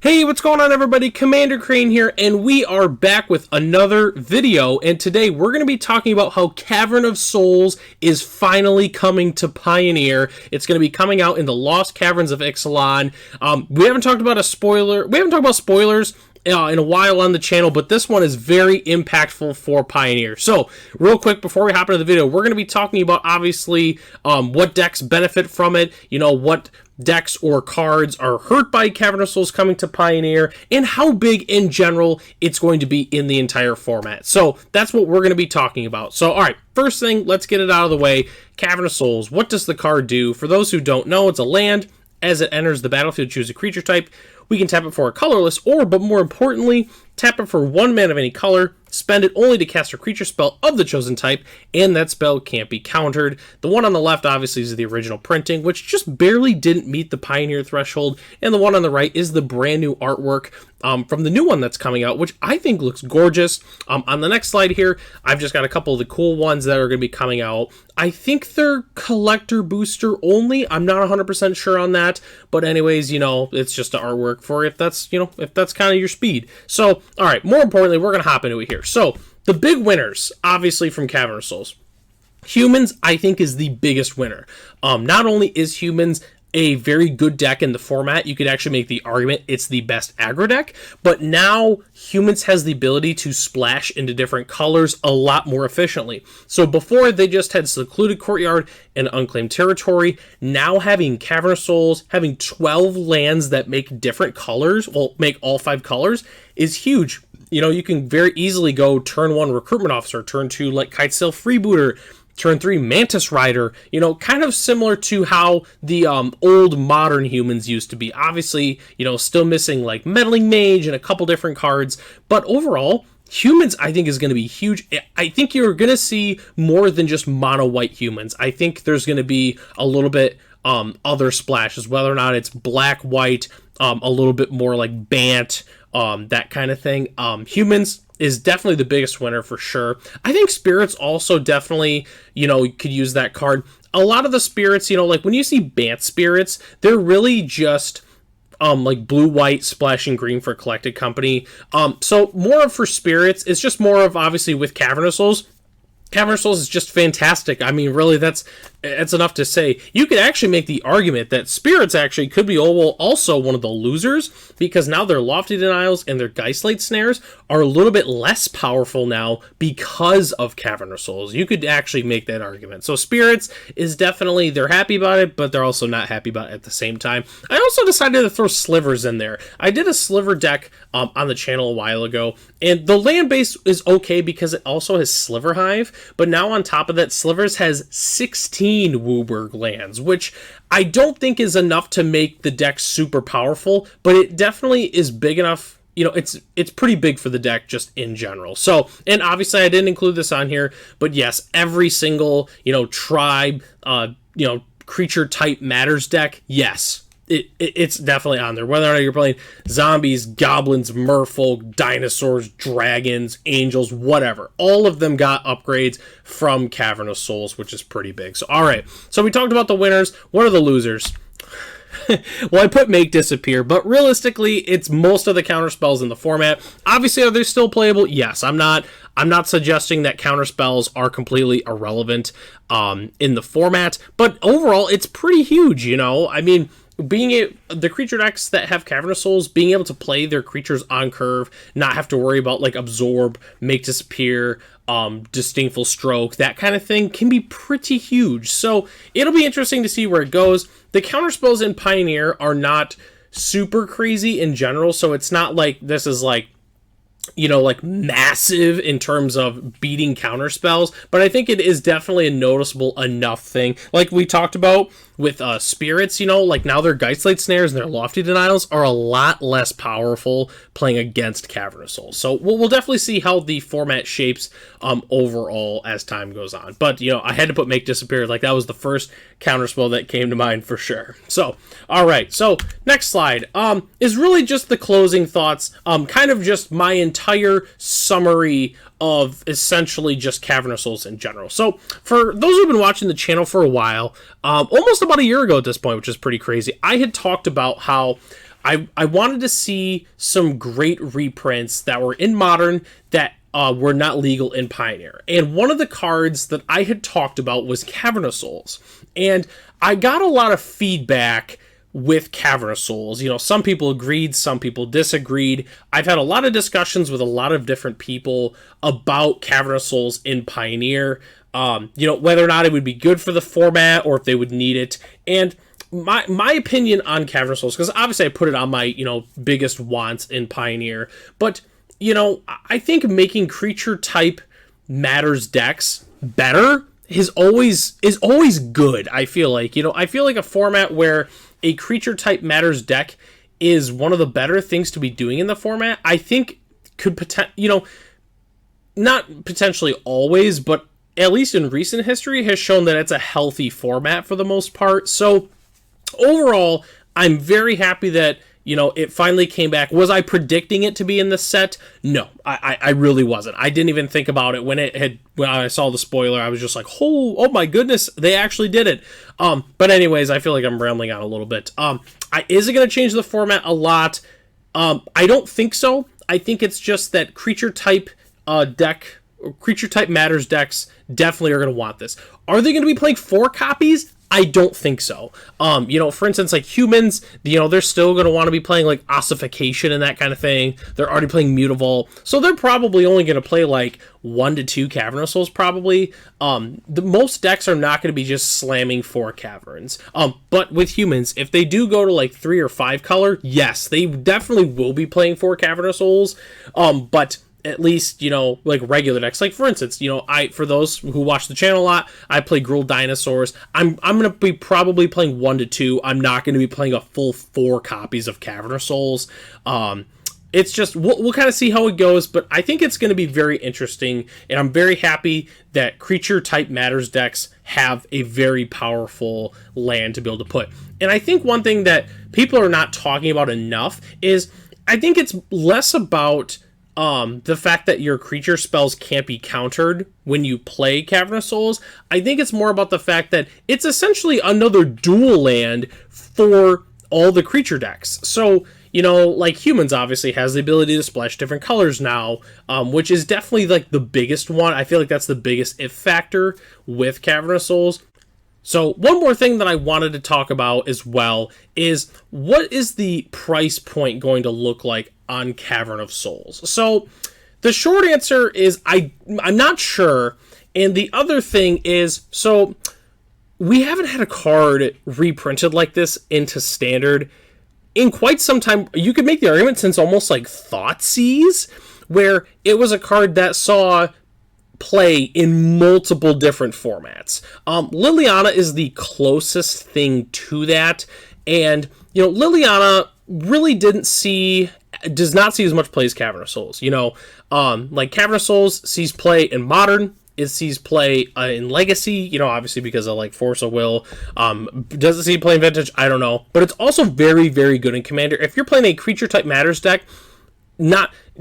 Hey, what's going on everybody? Commander Crane here, and we are back with another video, and today we're going to be talking about how Cavern of Souls is finally coming to Pioneer. It's going to be coming out in the Lost Caverns of Ixalan. We haven't talked about spoilers in a while on the channel, but this one is very impactful for Pioneer. So, real quick, before we hop into the video, we're going to be talking about, obviously, what decks benefit from it, what decks or cards are hurt by Cavern of Souls coming to Pioneer, and how big in general it's going to be in the entire format. So that's what we're going to be talking about. So alright, first thing, let's get it out of the way. Cavern of Souls, what does the card do? For those who don't know, it's a land. As it enters the battlefield, choose a creature type. We can tap it for a colorless, but more importantly, tap it for 1 mana of any color, spend it only to cast a creature spell of the chosen type, and that spell can't be countered. The one on the left, obviously, is the original printing, which just barely didn't meet the Pioneer threshold, and the one on the right is the brand new artwork from the new one that's coming out, which I think looks gorgeous. On the next slide here, I've just got a couple of the cool ones that are going to be coming out. I think they're collector booster only. I'm not 100% sure on that, but anyways, it's just the artwork for if that's kind of your speed. So, all right, more importantly, we're going to hop into it here. So, the big winners, obviously, from Cavern of Souls. Humans, I think, is the biggest winner. Not only is Humans a very good deck in the format, you could actually make the argument it's the best aggro deck, but now Humans has the ability to splash into different colors a lot more efficiently. So before, they just had Secluded Courtyard and Unclaimed Territory. Now having Cavern of Souls, having 12 lands that make different colors, make all 5 colors, is huge. You can very easily go turn 1 Recruitment Officer, turn 2 like Kitesail Freebooter, turn 3 Mantis Rider, kind of similar to how the old modern Humans used to be. Obviously, still missing like Meddling Mage and a couple different cards, but overall, Humans, I think, is going to be huge. I think you're going to see more than just mono white Humans. I think there's going to be a little bit other splashes, whether or not it's black, white, a little bit more like Bant, that kind of thing. Humans is definitely the biggest winner for sure. I think Spirits also definitely, could use that card. A lot of the Spirits, like when you see Bant Spirits, they're really just like blue-white splashing green for Collected Company. So more of for Spirits, it's just more of, obviously, with Cavern of Souls. Cavern of Souls is just fantastic. I mean, really, that's enough to say. You could actually make the argument that Spirits actually could be also one of the losers, because now their Lofty Denials and their Geistlight Snares are a little bit less powerful now because of Cavern of Souls. You could actually make that argument. So Spirits is definitely, they're happy about it, but they're also not happy about it at the same time. I also decided to throw Slivers in there. I did a Sliver deck on the channel a while ago, and the land base is okay because it also has Sliver Hive, but now on top of that, Slivers has 16 Wooburg lands, which I don't think is enough to make the deck super powerful, but it definitely is big enough. It's pretty big for the deck just in general. So, and obviously I didn't include this on here, but yes, every single, tribe, creature type matters deck, yes. It's definitely on there. Whether or not you're playing zombies, goblins, merfolk, dinosaurs, dragons, angels, whatever. All of them got upgrades from Cavern of Souls, which is pretty big. So, alright. So, we talked about the winners. What are the losers? Well, I put Make Disappear, but realistically, it's most of the counter spells in the format. Obviously, are they still playable? Yes. I'm not suggesting that counter spells are completely irrelevant in the format, but overall, it's pretty huge, I mean, the creature decks that have Cavern of Souls, being able to play their creatures on curve, not have to worry about like Absorb, Make Disappear, Disdainful Stroke, that kind of thing, can be pretty huge. So it'll be interesting to see where it goes. The counter spells in Pioneer are not super crazy in general, so it's not like this is like massive in terms of beating counter spells, but I think it is definitely a noticeable enough thing. Like we talked about with Spirits, like now their Geistlight Snares and their Lofty Denials are a lot less powerful playing against Cavern of Souls. So we'll definitely see how the format shapes overall as time goes on. But, I had to put Make Disappear, like that was the first counterspell that came to mind for sure. So, alright, so next slide is really just the closing thoughts, kind of just my entire summary of essentially just Cavern of Souls in general. So, for those who've been watching the channel for a while, almost about a year ago at this point, which is pretty crazy, I had talked about how I wanted to see some great reprints that were in Modern that were not legal in Pioneer. And one of the cards that I had talked about was Cavern of Souls. And I got a lot of feedback with Cavern of Souls. You know, some people agreed, some people disagreed. I've had a lot of discussions with a lot of different people about Cavern of Souls in Pioneer. You know, whether or not it would be good for the format or if they would need it. And my opinion on Cavern of Souls, because obviously I put it on my, you know, biggest wants in Pioneer, but, you know, I think making creature type matters decks better is always good. I feel like, you know, I feel like a format where a creature type matters deck is one of the better things to be doing in the format. I think could you know, not potentially always, but at least in recent history has shown that it's a healthy format for the most part. So overall, I'm very happy that, you know, it finally came back. Was I predicting it to be in the set? No, I really wasn't. I didn't even think about it when I saw the spoiler. I was just like, oh my goodness, they actually did it. But anyways, I feel like I'm rambling on a little bit. Is it going to change the format a lot? I don't think so. I think it's just that creature type matters decks definitely are going to want this. Are they going to be playing 4 copies? I don't think so. You know, for instance, like humans, you know, they're still going to want to be playing like ossification and that kind of thing. They're already playing Mutavault, so they're probably only going to play like 1 to 2 Cavern of Souls probably. The most decks are not going to be just slamming 4 caverns. But with humans, if they do go to like 3 or 5 color, yes, they definitely will be playing 4 Cavern of Souls. But at least, you know, like regular decks. Like, for instance, you know, for those who watch the channel a lot, I play Gruul Dinosaurs. I'm going to be probably playing 1 to 2. I'm not going to be playing a full 4 copies of Cavern of Souls. It's just, we'll kind of see how it goes, but I think it's going to be very interesting, and I'm very happy that creature type matters decks have a very powerful land to be able to put. And I think one thing that people are not talking about enough is, I think it's less about the fact that your creature spells can't be countered when you play Cavern of Souls. I think it's more about the fact that it's essentially another dual land for all the creature decks. So, you know, like humans obviously has the ability to splash different colors now, which is definitely like the biggest one. I feel like that's the biggest if factor with Cavern of Souls. So one more thing that I wanted to talk about as well is, what is the price point going to look like on Cavern of Souls? So the short answer is I'm not sure. And the other thing is, so we haven't had a card reprinted like this into Standard in quite some time. You could make the argument since almost like Thoughtseize, where it was a card that saw play in multiple different formats. Liliana is the closest thing to that, and you know, Liliana really does not see as much play as Cavern of Souls. You know, like Cavern of Souls sees play in Modern, it sees play in Legacy, you know, obviously because of like Force of Will. Does it see play in Vintage? I don't know, but it's also very, very good in Commander. If you're playing a creature type matters deck,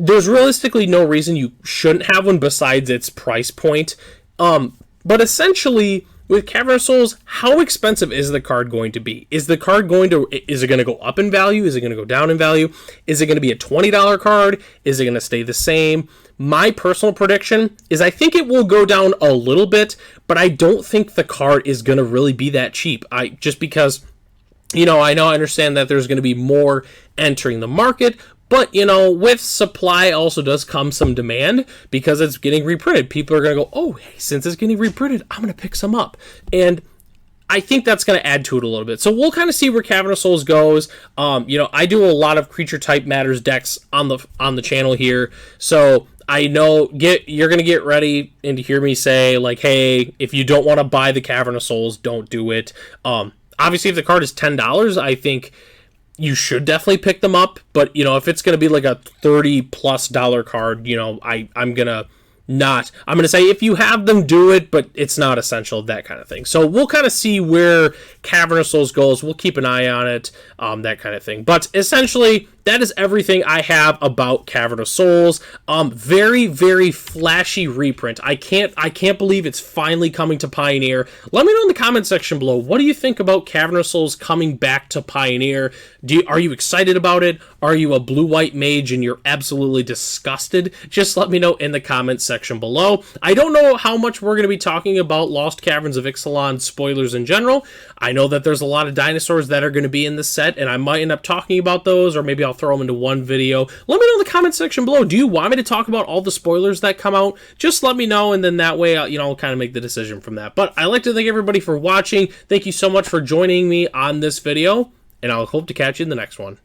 there's realistically no reason you shouldn't have one besides its price point. But essentially, with Cavern of Souls, how expensive is the card going to be? Is it going to go up in value? Is it going to go down in value? Is it going to be a $20 card? Is it going to stay the same? My personal prediction is I think it will go down a little bit, but I don't think the card is going to really be that cheap. Just because, you know, I understand that there's going to be more entering the market, but, you know, with supply also does come some demand because it's getting reprinted. People are going to go, oh, hey, since it's getting reprinted, I'm going to pick some up. And I think that's going to add to it a little bit. So we'll kind of see where Cavern of Souls goes. You know, I do a lot of creature type matters decks on the channel here. So I know you're going to get ready and to hear me say, like, hey, if you don't want to buy the Cavern of Souls, don't do it. Obviously, if the card is $10, I think you should definitely pick them up, but, you know, if it's going to be like a $30+ card, you know, I'm going to say if you have them, do it, but it's not essential, that kind of thing. So we'll kind of see where Cavern of Souls goes. We'll keep an eye on it, that kind of thing. But essentially, that is everything I have about Cavern of Souls. Very, very flashy reprint. I can't believe it's finally coming to Pioneer. Let me know in the comment section below, what do you think about Cavern of Souls coming back to Pioneer? Are you excited about it? Are you a blue-white mage and you're absolutely disgusted? Just let me know in the comment section below. I don't know how much we're going to be talking about Lost Caverns of Ixalan spoilers in general. I know that there's a lot of dinosaurs that are going to be in the set, and I might end up talking about those, or maybe I'll throw them into one video. Let me know in the comment section below. Do you want me to talk about all the spoilers that come out? Just let me know, and then that way, I'll kind of make the decision from that. But I'd like to thank everybody for watching. Thank you so much for joining me on this video, and I'll hope to catch you in the next one.